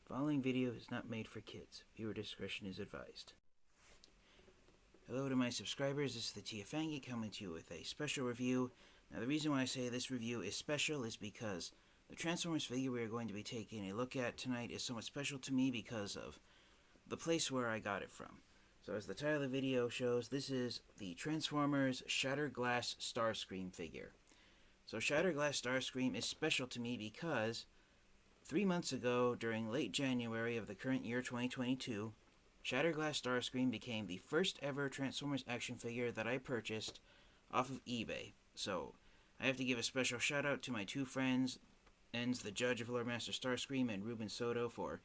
Following video is not made for kids. Viewer discretion is advised. Hello to my subscribers, this is the Tiafangi coming to you with a special review. Now the reason why I say this review is special is because the Transformers figure we are going to be taking a look at tonight is somewhat special to me because of the place where I got it from. So as the title of the video shows, this is the Transformers Shattered Glass Starscream figure. So Shattered Glass Starscream is special to me because 3 months ago, during late January of the current year 2022, Shattered Glass Starscream became the first ever Transformers action figure that I purchased off of eBay. So I have to give a special shout out to my two friends, the Judge of Lordmaster Starscream and Ruben Soto, for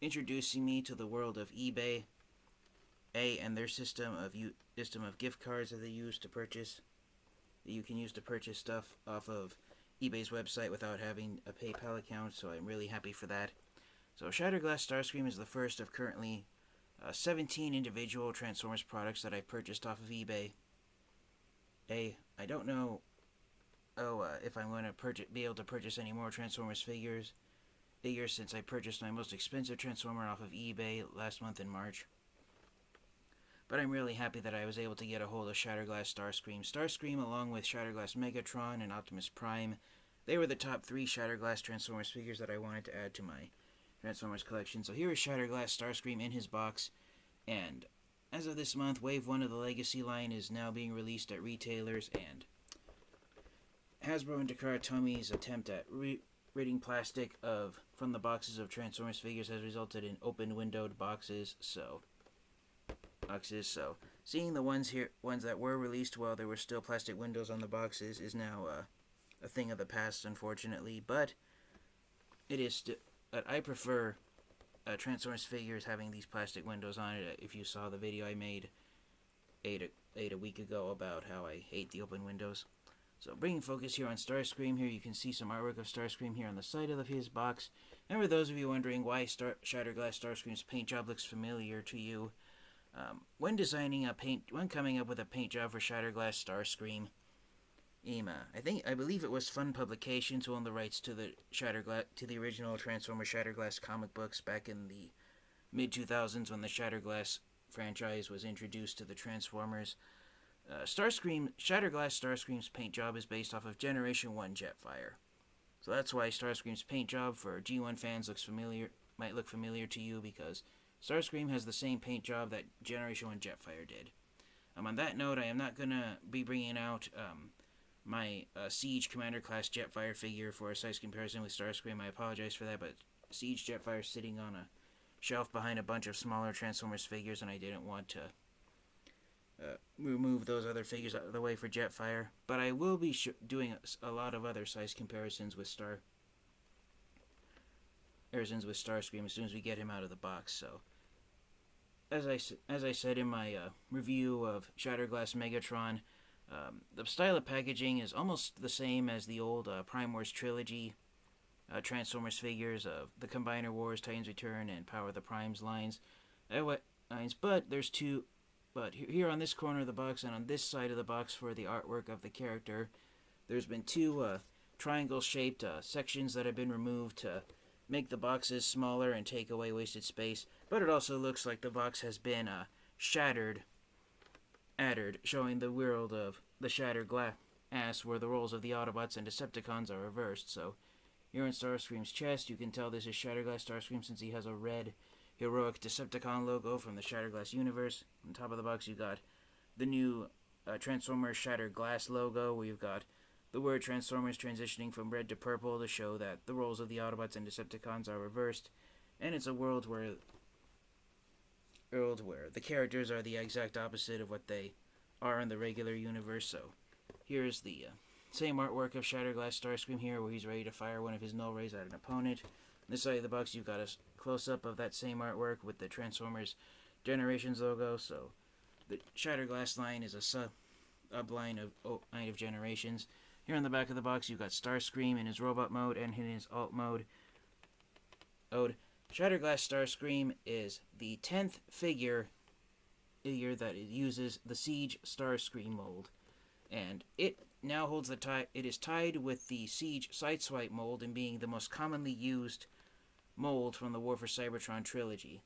introducing me to the world of eBay, and their system of gift cards that they use to purchase, that you can use to purchase stuff off of eBay's website without having a PayPal account, so I'm really happy for that. So Shattered Glass Starscream is the first of currently 17 individual Transformers products that I purchased off of eBay. I don't know if I'm going to be able to purchase any more Transformers figures since I purchased my most expensive Transformer off of eBay last month in March. But I'm really happy that I was able to get a hold of Shattered Glass Starscream. Starscream, along with Shattered Glass Megatron and Optimus Prime, they were the top 3 Shattered Glass Transformers figures that I wanted to add to my Transformers collection. So here is Shattered Glass Starscream in his box, and as of this month, Wave 1 of the Legacy line is now being released at retailers, and Hasbro and Takara Tomi's attempt at ridding plastic from the boxes of Transformers figures has resulted in open-windowed boxes, so seeing the ones that were released while there were still plastic windows on the boxes is now a thing of the past, unfortunately. But it is I prefer Transformers figures having these plastic windows on it. If you saw the video I made a week ago about how I hate the open windows. So bringing focus here on Starscream, here you can see some artwork of Starscream here on the side of his box. And for those of you wondering why Shattered Glass Starscream's paint job looks familiar to you, when coming up with a paint job for Shattered Glass Starscream, I believe it was Fun Publications who owned the rights to the original Transformers Shattered Glass comic books back in the mid 2000s when the Shattered Glass franchise was introduced to the Transformers. Shattered Glass Starscream's paint job is based off of Generation 1 Jetfire. So that's why Starscream's paint job for G1 fans might look familiar to you, because Starscream has the same paint job that Generation 1 Jetfire did. On that note, I am not going to be bringing out my Siege Commander Class Jetfire figure for a size comparison with Starscream. I apologize for that, but Siege Jetfire is sitting on a shelf behind a bunch of smaller Transformers figures, and I didn't want to remove those other figures out of the way for Jetfire. But I will be doing a lot of other size comparisons with Starscream as soon as we get him out of the box. So, as I said in my review of Shattered Glass Megatron, the style of packaging is almost the same as the old Prime Wars trilogy Transformers figures of the Combiner Wars, Titans Return, and Power of the Primes lines. But here on this corner of the box and on this side of the box for the artwork of the character, there's been 2 triangle-shaped sections that have been removed to make the boxes smaller and take away wasted space. But it also looks like the box has been shattered, showing the world of the Shattered Glass, where the roles of the Autobots and Decepticons are reversed. So here in Starscream's chest, you can tell this is Shattered Glass Starscream since he has a red heroic Decepticon logo from the Shattered Glass universe. On top of the box, you got the new Transformers Shattered Glass logo, where you've got the word Transformers transitioning from red to purple to show that the roles of the Autobots and Decepticons are reversed, and it's a world where the characters are the exact opposite of what they are in the regular universe. So here's the same artwork of Shattered Glass Starscream here, where he's ready to fire one of his null rays at an opponent. On this side of the box, you've got a close-up of that same artwork with the Transformers Generations logo. So the Shattered Glass line is a sub-line of Generations. Here on the back of the box, you've got Starscream in his robot mode and in his alt mode. Shattered Glass Starscream is the 10th figure that uses the Siege Starscream mold, and it now holds the it is tied with the Siege Sideswipe mold in being the most commonly used mold from the War for Cybertron trilogy.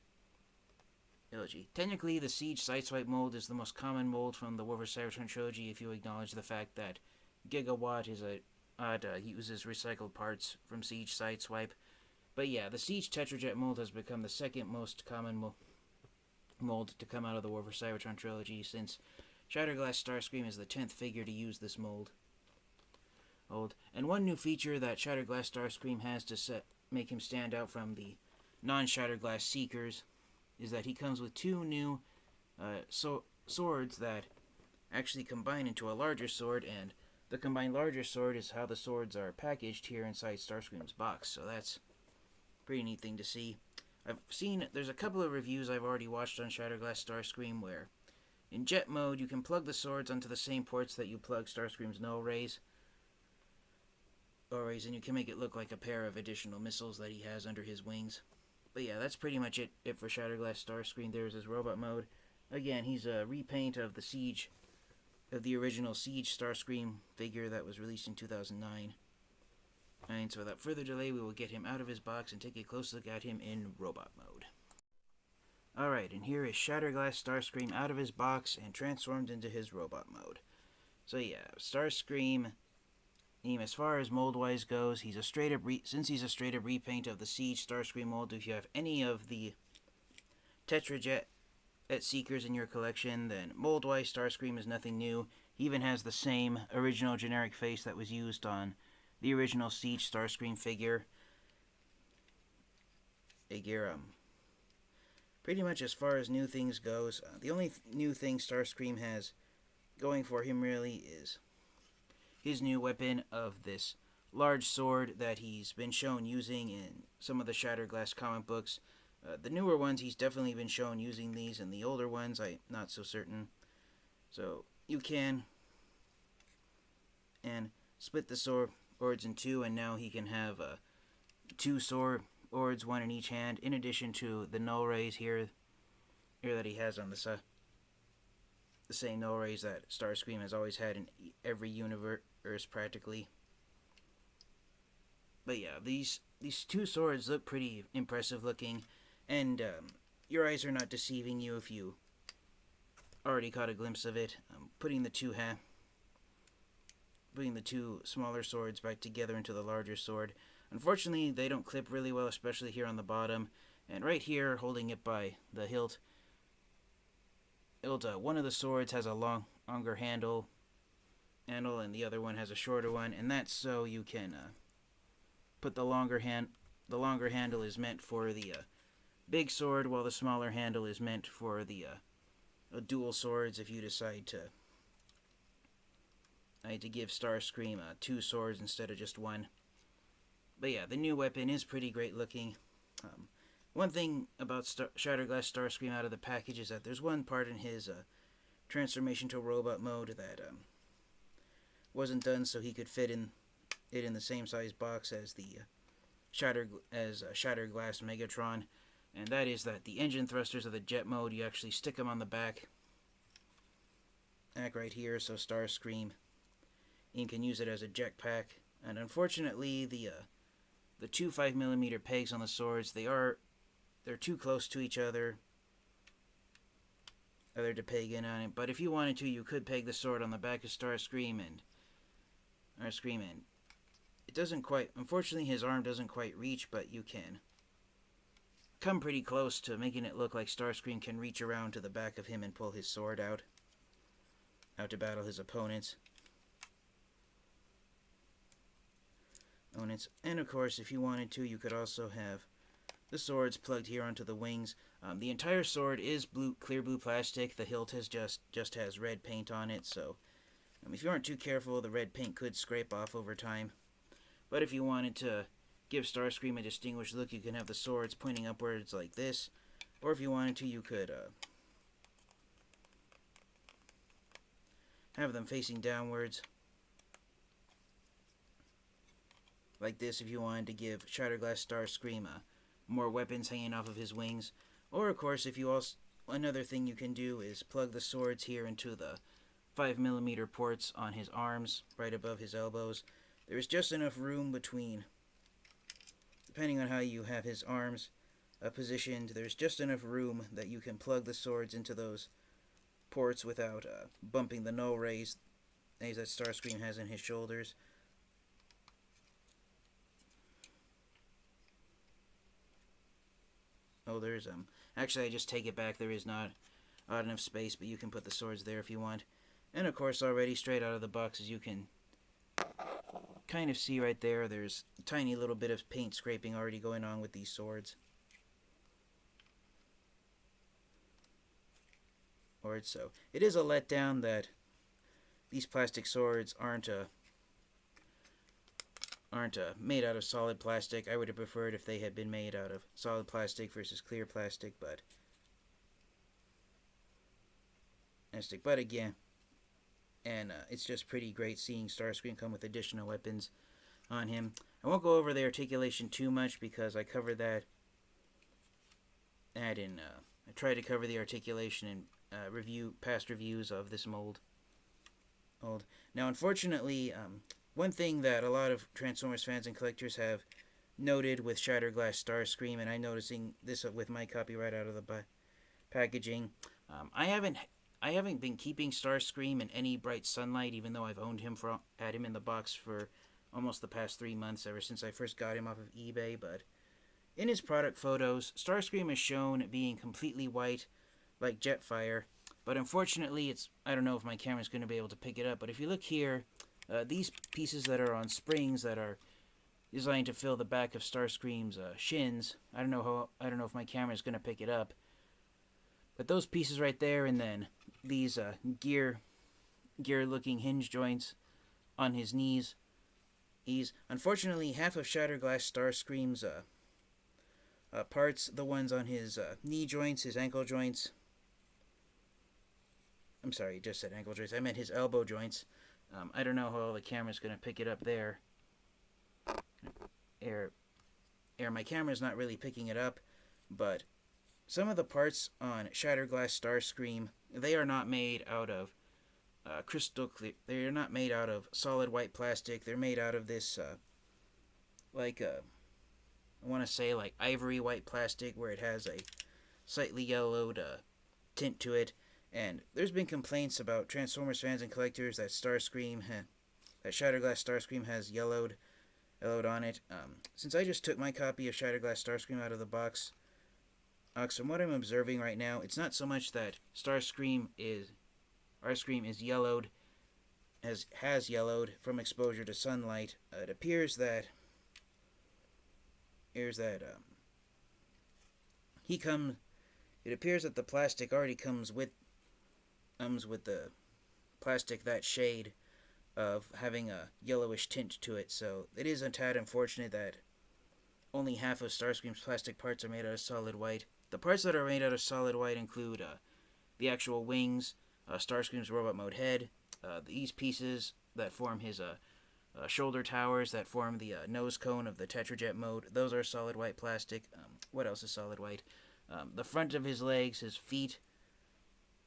Technically, the Siege Sideswipe mold is the most common mold from the War for Cybertron trilogy if you acknowledge the fact that Gigawatt uses recycled parts from Siege Sideswipe. But yeah, the Siege Tetrajet mold has become the second most common mold to come out of the War for Cybertron trilogy, since Shatterglass Starscream is the 10th figure to use this mold. And one new feature that Shatterglass Starscream has to make him stand out from the non-Shatterglass Seekers is that he comes with two new swords that actually combine into a larger sword, and the combined larger sword is how the swords are packaged here inside Starscream's box, so that's a pretty neat thing to see. There's a couple of reviews I've already watched on Shatterglass Starscream where in jet mode you can plug the swords onto the same ports that you plug Starscream's null rays, and you can make it look like a pair of additional missiles that he has under his wings. But yeah, that's pretty much it for Shatterglass Starscream. There's his robot mode. Again, he's a repaint of the original Siege Starscream figure that was released in 2009. And so without further delay, we will get him out of his box and take a close look at him in robot mode. Alright, and here is Shatterglass Starscream out of his box and transformed into his robot mode. So yeah, Starscream, as far as mold-wise goes, since he's a straight-up repaint of the Siege Starscream mold, if you have any of the Tetrajet Seekers in your collection, then mold-wise Starscream is nothing new. He even has the same original generic face that was used on the original Siege Starscream figure. Pretty much as far as new things goes, the only new thing Starscream has going for him really is his new weapon of this large sword that he's been shown using in some of the Shatterglass comic books. The newer ones, he's definitely been shown using these, and the older ones, I'm not so certain. So, you can split the swords in two, and now he can have two swords, one in each hand, in addition to the null rays here that he has on the same null rays that Starscream has always had in every universe, practically. But yeah, these two swords look pretty impressive looking, and your eyes are not deceiving you if you already caught a glimpse of it. Putting the two smaller swords back together into the larger sword. Unfortunately, they don't clip really well, especially here on the bottom. And right here, holding it by the hilt, one of the swords has a longer handle, and the other one has a shorter one, and that's so you can put the longer handle is meant for the big sword, while the smaller handle is meant for the dual swords if you decide to give Starscream two swords instead of just one. But yeah, the new weapon is pretty great looking. One thing about Shatterglass Starscream out of the package is that there's one part in his transformation to robot mode that wasn't done so he could fit it in the same size box as the Shatterglass Megatron, and that is that the engine thrusters of the jet mode, you actually stick them on the back right here, so Starscream can use it as a jetpack. And unfortunately, the two 5mm pegs on the swords, they're too close to each other to peg in on it. But if you wanted to, you could peg the sword on the back of Starscream and it doesn't quite. Unfortunately, his arm doesn't quite reach, but you can come pretty close to making it look like Starscream can reach around to the back of him and pull his sword out to battle his opponents. And of course, if you wanted to, you could also have the swords plugged here onto the wings. The entire sword is clear blue plastic. The hilt just has red paint on it, so if you aren't too careful, the red paint could scrape off over time. But if you wanted to give Starscream a distinguished look, you can have the swords pointing upwards like this. Or if you wanted to, you could have them facing downwards like this if you wanted to give Shatterglass Starscream more weapons hanging off of his wings. Or of course, another thing you can do is plug the swords here into the 5mm ports on his arms, right above his elbows. There's just enough room between depending on how you have his arms positioned, there's just enough room that you can plug the swords into those ports without bumping the null rays that Starscream has in his shoulders. Oh, there's actually, I just take it back. There is not odd enough space, but you can put the swords there if you want. And of course, already straight out of the box, as you can kind of see right there, there's a tiny little bit of paint scraping already going on with these swords. So it is a letdown that these plastic swords aren't made out of solid plastic. I would have preferred if they had been made out of solid plastic versus clear plastic, but again, and it's just pretty great seeing Starscream come with additional weapons on him. I won't go over the articulation too much because I covered that in I tried to cover the articulation in past reviews of this mold. Now, unfortunately, one thing that a lot of Transformers fans and collectors have noted with Shatterglass Starscream, and I'm noticing this with my copy right out of the packaging, I haven't been keeping Starscream in any bright sunlight, even though I've had him in the box for almost the past 3 months, ever since I first got him off of eBay. But in his product photos, Starscream is shown being completely white, like Jetfire. But unfortunately, I don't know if my camera's going to be able to pick it up, but if you look here, these pieces that are on springs that are designed to fill the back of Starscream's shins, I don't know if my camera's going to pick it up, but those pieces right there, and then these gear-looking hinge joints on his knees. Unfortunately, half of Shatterglass Starscream's parts, the ones on his knee joints, his ankle joints. I'm sorry, just said ankle joints. I meant his elbow joints. I don't know how the camera's going to pick it up there. My camera's not really picking it up, but some of the parts on Shatterglass Starscream, they are not made out of crystal clear. They are not made out of solid white plastic. They're made out of this, I want to say like ivory white plastic, where it has a slightly yellowed tint to it. And there's been complaints about Transformers fans and collectors that Shatterglass Starscream has yellowed on it. Since I just took my copy of Shatterglass Starscream out of the box, from what I'm observing right now, it's not so much that Starscream is yellowed, has yellowed from exposure to sunlight. It appears that the plastic already comes with the plastic that shade of having a yellowish tint to it, so it is a tad unfortunate that only half of Starscream's plastic parts are made out of solid white. The parts that are made out of solid white include the actual wings, Starscream's robot mode head, these pieces that form his shoulder towers, that form the nose cone of the Tetrajet mode. Those are solid white plastic. What else is solid white? The front of his legs, his feet,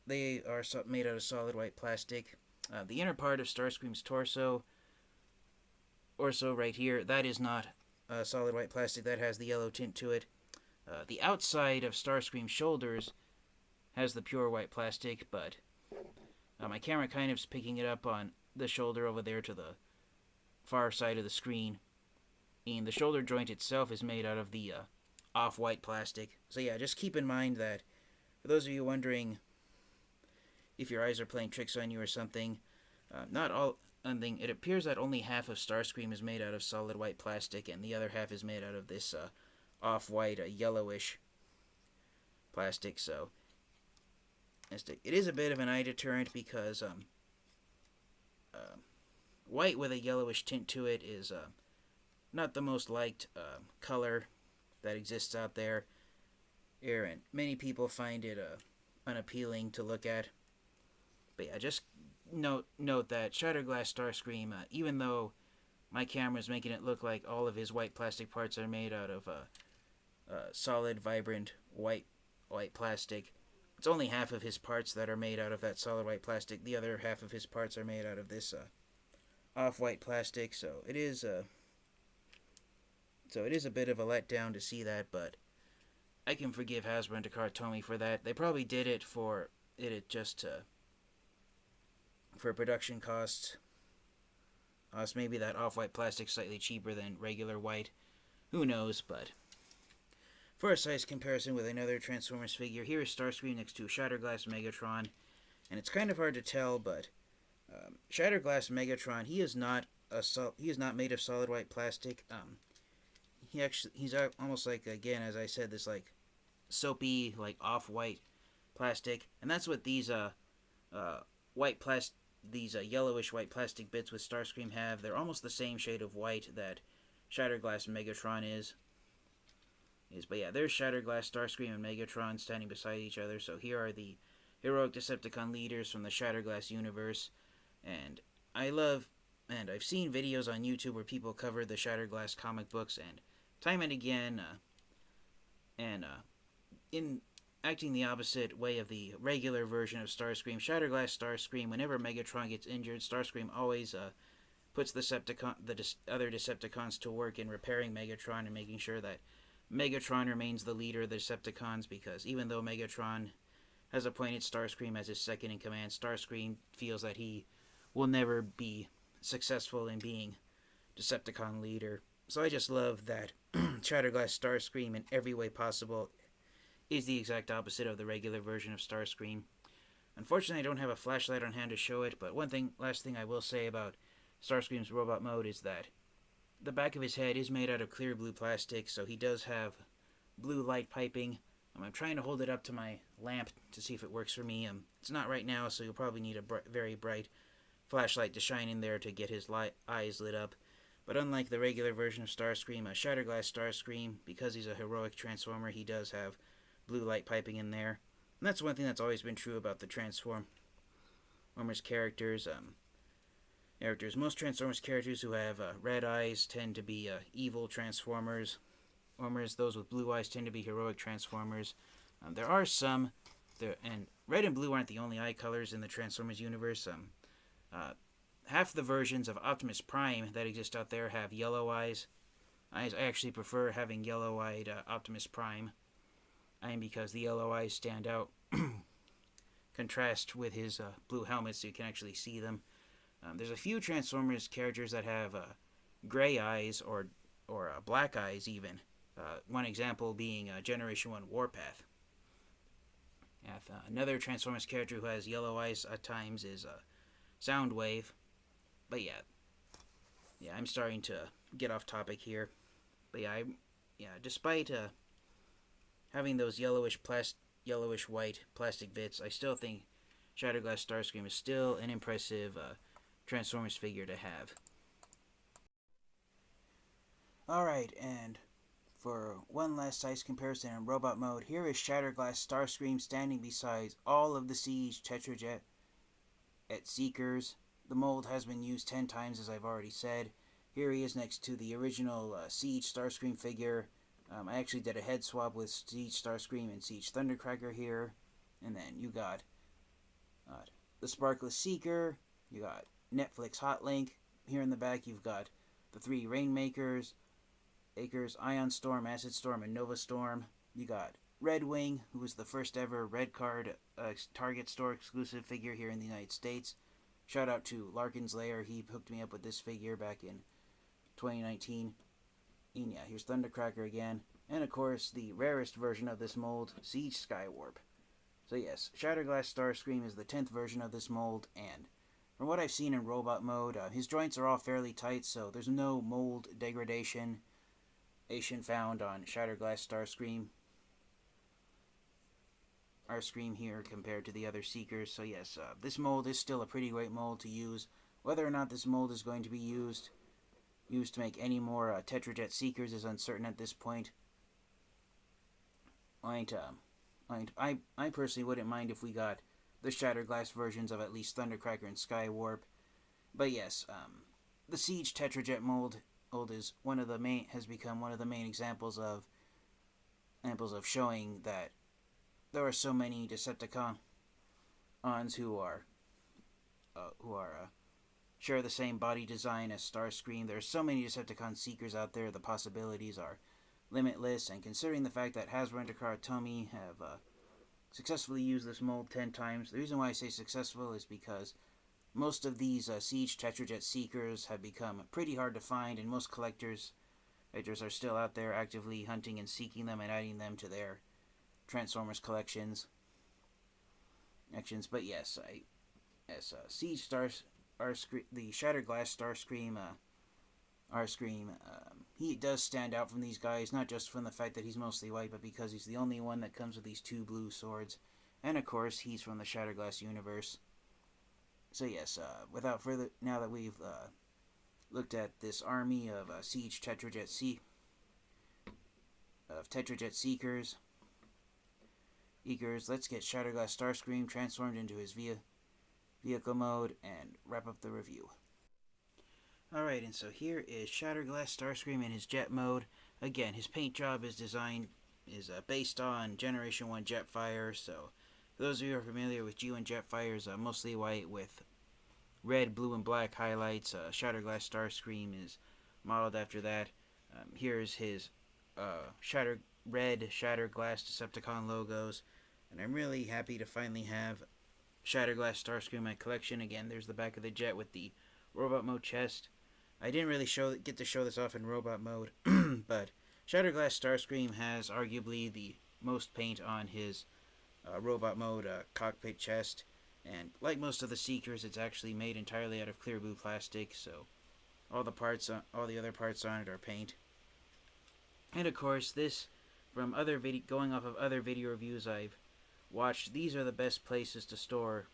they are made out of solid white plastic. The inner part of Starscream's torso right here, that is not solid white plastic. That has the yellow tint to it. The outside of Starscream's shoulders has the pure white plastic, but my camera kind of is picking it up on the shoulder over there to the far side of the screen. And the shoulder joint itself is made out of the off-white plastic. So yeah, just keep in mind that, for those of you wondering if your eyes are playing tricks on you or something, it appears that only half of Starscream is made out of solid white plastic, and the other half is made out of this off-white, yellowish plastic. So it is a bit of an eye deterrent because white with a yellowish tint to it is not the most liked color that exists out there, and many people find it unappealing to look at. But yeah, just note that Shatterglass Starscream, even though my camera is making it look like all of his white plastic parts are made out of solid, vibrant white plastic, it's only half of his parts that are made out of that solid white plastic. The other half of his parts are made out of this off-white plastic. So it is So it is a bit of a letdown to see that, but I can forgive Hasbro and Takara for that. They probably did it for just for production costs. Maybe that off-white plastic slightly cheaper than regular white. Who knows, but for a size comparison with another Transformers figure, here is Starscream next to Shatterglass Megatron, and it's kind of hard to tell, but Shatterglass Megatron, he is not made of solid white plastic. He's almost like, again, as I said, this like soapy, like off-white plastic, and that's what these yellowish white plastic bits with Starscream have. They're almost the same shade of white that Shatterglass Megatron is. But yeah, there's Shatterglass, Starscream, and Megatron standing beside each other. So here are the heroic Decepticon leaders from the Shatterglass universe. And I've seen videos on YouTube where people cover the Shatterglass comic books, and time and again, in acting the opposite way of the regular version of Starscream, Shatterglass Starscream, whenever Megatron gets injured, Starscream always puts the other Decepticons to work in repairing Megatron and making sure that Megatron remains the leader of the Decepticons, because even though Megatron has appointed Starscream as his second in command, Starscream feels that he will never be successful in being Decepticon leader. So I just love that Shatterglass Starscream in every way possible is the exact opposite of the regular version of Starscream. Unfortunately, I don't have a flashlight on hand to show it, but last thing I will say about Starscream's robot mode is that the back of his head is made out of clear blue plastic, so he does have blue light piping. I'm trying to hold it up to my lamp to see if it works for me. It's not right now, so you'll probably need a very bright flashlight to shine in there to get his eyes lit up. But unlike the regular version of Starscream, Shatterglass Starscream, because he's a heroic Transformer, he does have blue light piping in there. And that's one thing that's always been true about the Transformers characters. Most Transformers characters who have red eyes tend to be evil Transformers. Those with blue eyes tend to be heroic Transformers. There are some, and red and blue aren't the only eye colors in the Transformers universe. Half the versions of Optimus Prime that exist out there have yellow eyes. I actually prefer having yellow-eyed Optimus Prime, because the yellow eyes stand out, contrast with his blue helmet, so you can actually see them. There's a few Transformers characters that have gray eyes or black eyes even. One example being Generation 1 Warpath. Another Transformers character who has yellow eyes at times is Soundwave. But yeah, I'm starting to get off topic here. But despite having those yellowish white plastic bits, I still think Shatterglass Starscream is still an impressive Transformers figure to have. Alright, and for one last size comparison in robot mode, here is Shatterglass Starscream standing beside all of the Siege Tetrajet at Seekers. The mold has been used 10 times, as I've already said. Here he is next to the original Siege Starscream figure. I actually did a head swap with Siege Starscream and Siege Thundercracker here. And then you got the Sparkless Seeker. You got Netflix Hotlink. Here in the back you've got the 3 Rainmakers, Acres, Ion Storm, Acid Storm, and Nova Storm. You got Red Wing, who was the first ever Red Card Target Store exclusive figure here in the United States. Shout out to Larkin's Lair, he hooked me up with this figure back in 2019. And yeah, here's Thundercracker again. And of course, the rarest version of this mold, Siege Skywarp. So yes, Shatterglass Starscream is the 10th version of this mold, and from what I've seen in robot mode, his joints are all fairly tight, so there's no mold degradation found on Shatterglass Starscream. Our Scream here compared to the other Seekers. So yes, this mold is still a pretty great mold to use. Whether or not this mold is going to be used to make any more Tetrajet Seekers is uncertain at this point. I personally wouldn't mind if we got the Shatterglass versions of at least Thundercracker and Skywarp. But yes, the Siege Tetrajet mold has become one of the main examples of showing that there are so many Decepticons who are share the same body design as Starscream. There are so many Decepticon Seekers out there, the possibilities are limitless, and considering the fact that Hasbro and Takara Tomy have successfully used this mold 10 times, the reason why I say successful is because most of these Siege Tetrajet Seekers have become pretty hard to find, and most collectors are still out there actively hunting and seeking them and adding them to their Transformers collections. But yes, Siege Stars, the Shattered Glass Starscream, he does stand out from these guys, not just from the fact that he's mostly white, but because he's the only one that comes with these 2 blue swords, and of course he's from the Shattered Glass universe. So yes, without further, now that we've looked at this army of Siege Tetrajet Seekers, let's get Shattered Glass Starscream transformed into his vehicle mode and wrap up the review. Alright, and so here is Shattered Glass Starscream in his jet mode. Again, his paint job is based on Generation 1 Jetfire, so for those of you who are familiar with G1 Jetfire's mostly white with red, blue, and black highlights, Shattered Glass Starscream is modeled after that. Here's his Shattered Glass Decepticon logos, and I'm really happy to finally have Shattered Glass Starscream in my collection. Again, there's the back of the jet with the robot mode chest. I didn't really get to show this off in robot mode, but Shattered Glass Starscream has arguably the most paint on his robot mode cockpit chest, and like most of the Seekers, it's actually made entirely out of clear blue plastic, so all the other parts on it are paint. And of course, this, from going off of other video reviews I've watched, these are the best places to store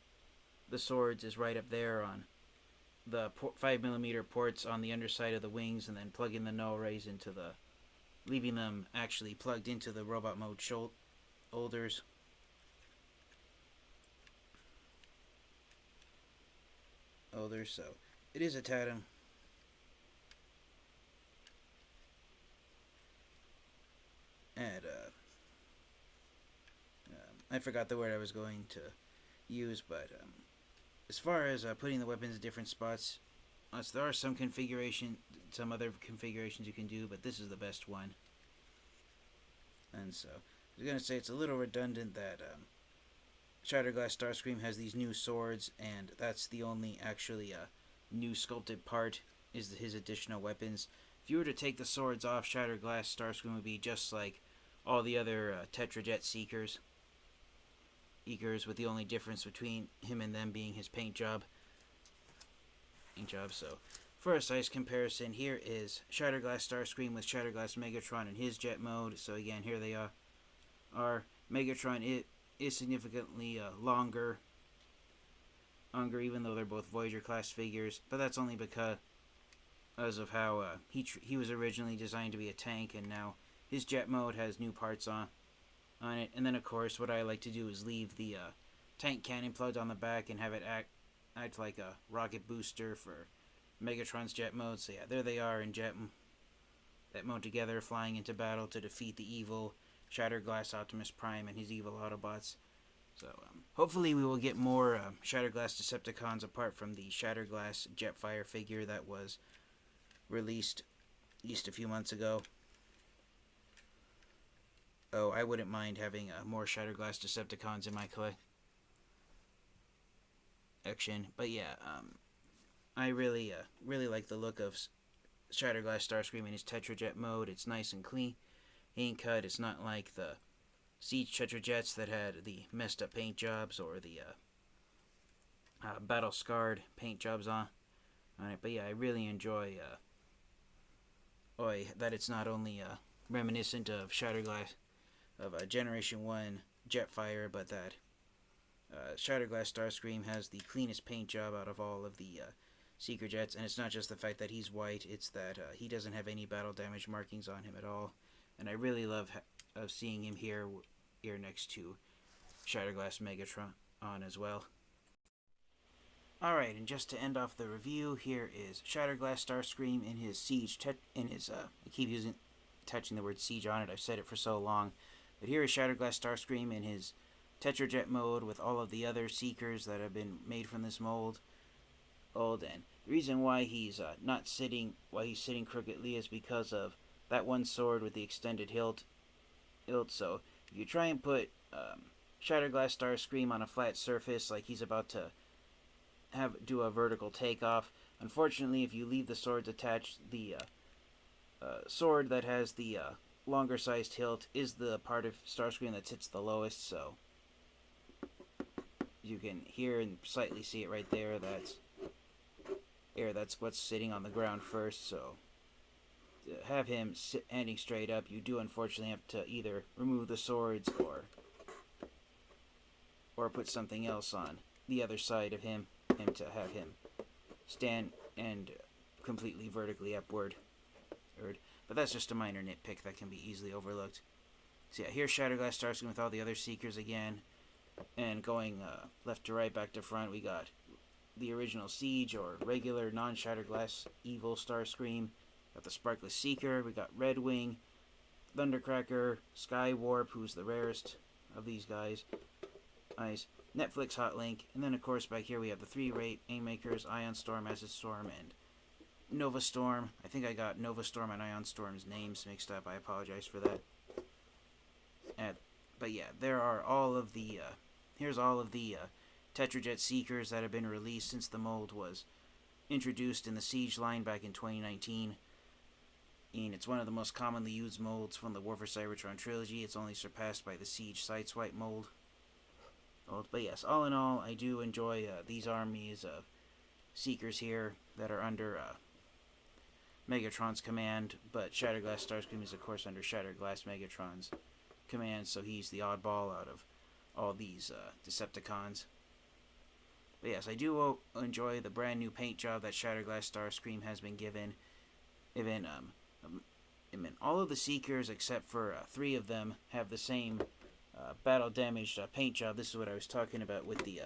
the swords, is right up there on the 5mm ports on the underside of the wings, and then plugging the null rays leaving them actually plugged into the robot mode shoulders. So it is a Tatum. And I forgot the word I was going to use, but as far as putting the weapons in different spots, there are some other configurations you can do, but this is the best one. And so, I was going to say it's a little redundant that Shattered Glass Starscream has these new swords, and that's the only actually new sculpted part, is his additional weapons. If you were to take the swords off, Shattered Glass Starscream would be just like all the other Tetrajet Seekers, with the only difference between him and them being his paint job. So, for a size comparison, here is Shattered Glass Starscream with Shattered Glass Megatron in his jet mode. So again, here they are. Megatron is significantly longer, even though they're both Voyager class figures, but that's only because of how he was originally designed to be a tank, and now his jet mode has new parts on it. And then of course what I like to do is leave the tank cannon plugged on the back and have it act like a rocket booster for Megatron's jet mode. So yeah, there they are in that mode together, flying into battle to defeat the evil Shattered Glass Optimus Prime and his evil Autobots. So hopefully we will get more Shattered Glass Decepticons apart from the Shattered Glass Jetfire figure that was released a few months ago. Oh, I wouldn't mind having more Shattered Glass Decepticons in my collection. But yeah, I really like the look of Shattered Glass Starscream in his Tetrajet mode. It's nice and clean cut. It's not like the Siege Tetrajets that had the messed up paint jobs or the battle scarred paint jobs on it. But yeah, I really enjoy that it's not only reminiscent of Shattered Glass of Generation 1 Jetfire, but that Shattered Glass Starscream has the cleanest paint job out of all of the Seeker Jets, and it's not just the fact that he's white, it's that he doesn't have any battle damage markings on him at all, and I really love seeing him here next to Shattered Glass Megatron as well. Alright, and just to end off the review, here is Shattered Glass Starscream in his I keep touching the word siege on it, I've said it for so long, but here is Shattered Glass Starscream in his Tetrajet mode with all of the other Seekers that have been made from this mold. And The reason why he's not sitting, why he's sitting crookedly, is because of that one sword with the extended hilt. So if you try and put Shatterglass Starscream on a flat surface, like he's about to do a vertical takeoff, unfortunately, if you leave the swords attached, the sword that has the longer sized hilt is the part of Starscream that sits the lowest. So you can hear and slightly see it right there. That's what's sitting on the ground first. So to have him standing straight up, you do unfortunately have to either remove the swords or put something else on the other side of him to have him stand and completely vertically upward. But that's just a minor nitpick that can be easily overlooked. So yeah, here's Shatterglass Starscream with all the other Seekers again. And going left to right, back to front, we got the original Siege, or regular non-Shatterglass Evil Starscream. Got the Sparkless Seeker, we got Red Wing, Thundercracker, Skywarp, who's the rarest of these guys. Nice. Netflix Hot Link, and then of course back here we have the three Rainmakers, Ion Storm, Acid Storm, and Nova Storm. I think I got Nova Storm and Ion Storm's names mixed up. I apologize for that. But yeah, there are all of the here's all of the Tetrajet Seekers that have been released since the mold was introduced in the Siege line back in 2019. And it's one of the most commonly used molds from the War for Cybertron trilogy. It's only surpassed by the Siege Sideswipe mold. But yes, all in all, I do enjoy these armies of Seekers here that are under Megatron's command, but Shatterglass Starscream is of course under Shatterglass Megatron's command, so he's the oddball out of all these Decepticons. But yes, I do enjoy the brand new paint job that Shatterglass Starscream has been given. Even all of the Seekers except for 3 of them have the same battle damaged paint job. This is what I was talking about with the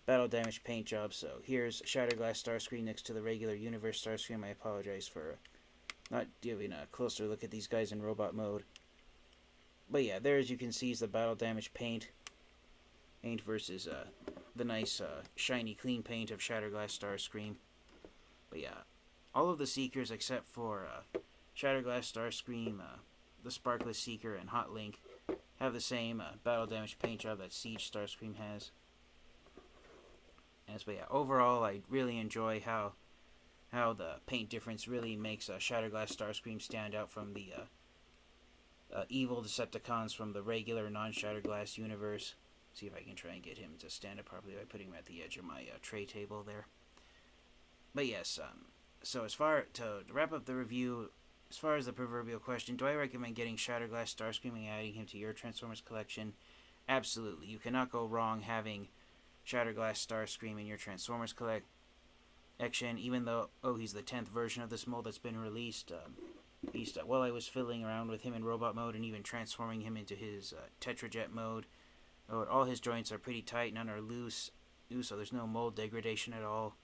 battle damage paint job. So here's Shatterglass Starscream next to the regular Universe Starscream. I apologize for not giving a closer look at these guys in robot mode. But yeah, there, as you can see, is the battle damage paint versus the nice shiny clean paint of Shatterglass Starscream. But yeah, all of the Seekers except for Shatterglass Starscream, the Sparkless Seeker, and Hot Link have the same battle damage paint job that Siege Starscream has. But yeah, overall, I really enjoy how the paint difference really makes Shatterglass Starscream stand out from the evil Decepticons from the regular non-Shatterglass universe. See if I can try and get him to stand up properly by putting him at the edge of my tray table there. But yes, so to wrap up the review, as far as the proverbial question, do I recommend getting Shatterglass Starscream and adding him to your Transformers collection? Absolutely. You cannot go wrong having Shatterglass Starscream in your Transformers collection, even though, he's the 10th version of this mold that's been released. While I was fiddling around with him in robot mode and even transforming him into his Tetrajet mode, all his joints are pretty tight, none are loose, so there's no mold degradation at all.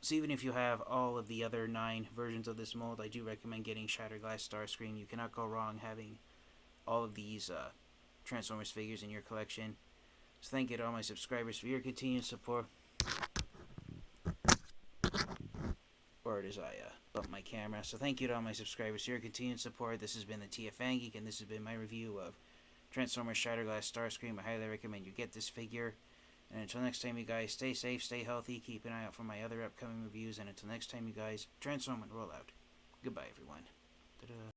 So even if you have all of the other 9 versions of this mold, I do recommend getting Shatterglass Starscream. You cannot go wrong having all of these Transformers figures in your collection. So thank you to all my subscribers for your continued support. Or as I bump my camera. So thank you to all my subscribers for your continued support. This has been the TFN Geek, and this has been my review of Transformers Shatterglass Starscream. I highly recommend you get this figure. And until next time, you guys, stay safe, stay healthy, keep an eye out for my other upcoming reviews. And until next time, you guys, transform and roll out. Goodbye, everyone. Ta-da.